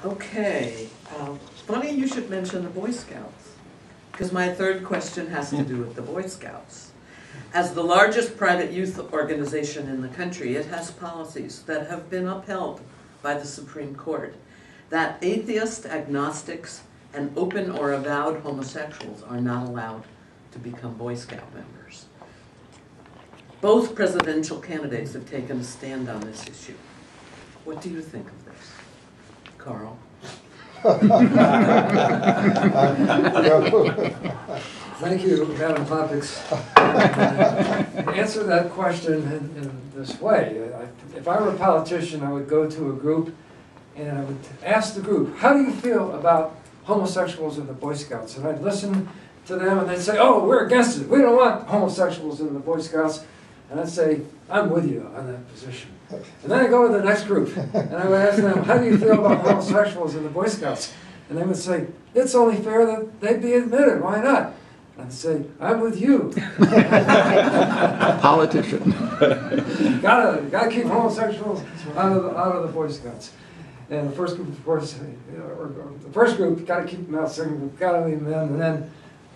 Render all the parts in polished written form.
Okay, funny you should mention the Boy Scouts, because my third question has to do with the Boy Scouts. As the largest private youth organization in the country, it has policies that have been upheld by the Supreme Court that atheists, agnostics, and open or avowed homosexuals are not allowed to become Boy Scout members. Both presidential candidates have taken a stand on this issue. What do you think of this, Carl? Thank you, Madam Topics. To answer that question in this way, if I were a politician, I would go to a group and I would ask the group, how do you feel about homosexuals in the Boy Scouts? And I'd listen to them and they'd say, oh, we're against it. We don't want homosexuals in the Boy Scouts. And I'd say, I'm with you on that position. And then I go to the next group and I would ask them, how do you feel about homosexuals in the Boy Scouts? And they would say, it's only fair that they be admitted. Why not? And I'd say, I'm with you. Politician. Gotta keep homosexuals out of the Boy Scouts. And the first group, of course, the first group, got to keep them out. Second group, got to leave them in. And then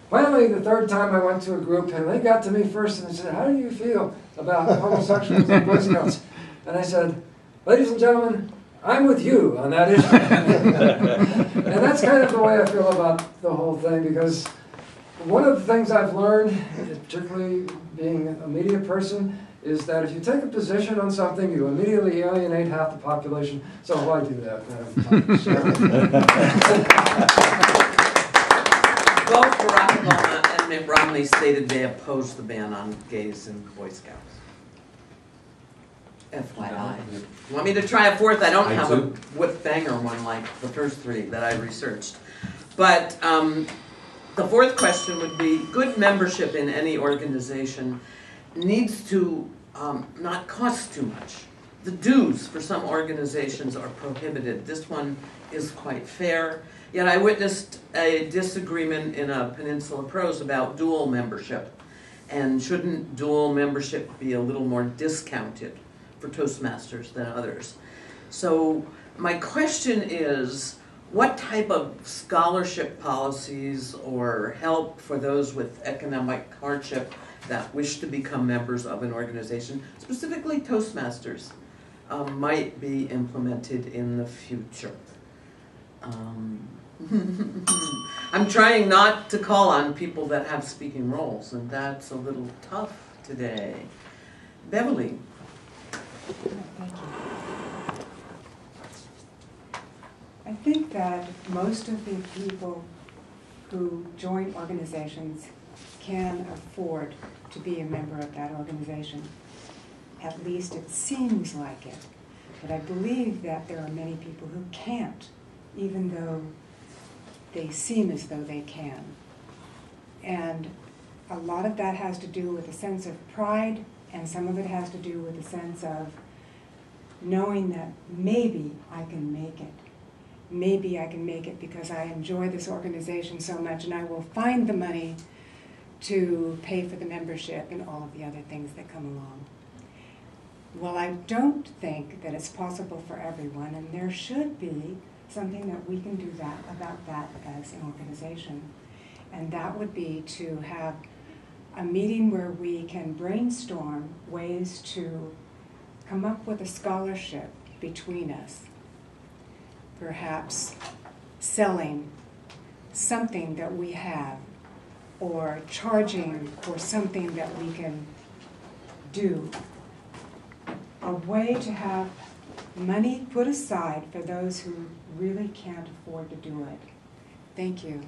finally, the third time I went to a group, and they got to me first and they said, how do you feel about homosexuals and Boy Scouts? And I said, ladies and gentlemen, I'm with you on that issue. And that's kind of the way I feel about the whole thing, because one of the things I've learned, particularly being a media person, is that if you take a position on something, you immediately alienate half the population. So why do that, Madam? Both Barack Obama and Mitt Romney stated they oppose the ban on gays in Boy Scouts. FYI. You want me to try a fourth? I don't have a whip banger one like the first three that I researched. But the fourth question would be, good membership in any organization needs to not cost too much. The dues for some organizations are prohibited. This one is quite fair. Yet I witnessed a disagreement in a Peninsula Prose about dual membership. And shouldn't dual membership be a little more discounted for Toastmasters than others? So my question is, what type of scholarship policies or help for those with economic hardship that wish to become members of an organization, specifically Toastmasters, might be implemented in the future? I'm trying not to call on people that have speaking roles, and that's a little tough today. Beverley. Thank you. I think that most of the people who join organizations can afford to be a member of that organization. At least it seems like it. But I believe that there are many people who can't, even though they seem as though they can. And a lot of that has to do with a sense of pride, and some of it has to do with a sense of knowing that maybe I can make it. Maybe I can make it because I enjoy this organization so much, and I will find the money to pay for the membership and all of the other things that come along. Well, I don't think that it's possible for everyone, and there should be something that we can do about that as an organization. And that would be to have a meeting where we can brainstorm ways to come up with a scholarship between us. Perhaps selling something that we have, or charging for something that we can do. A way to have money put aside for those who really can't afford to do it. Thank you.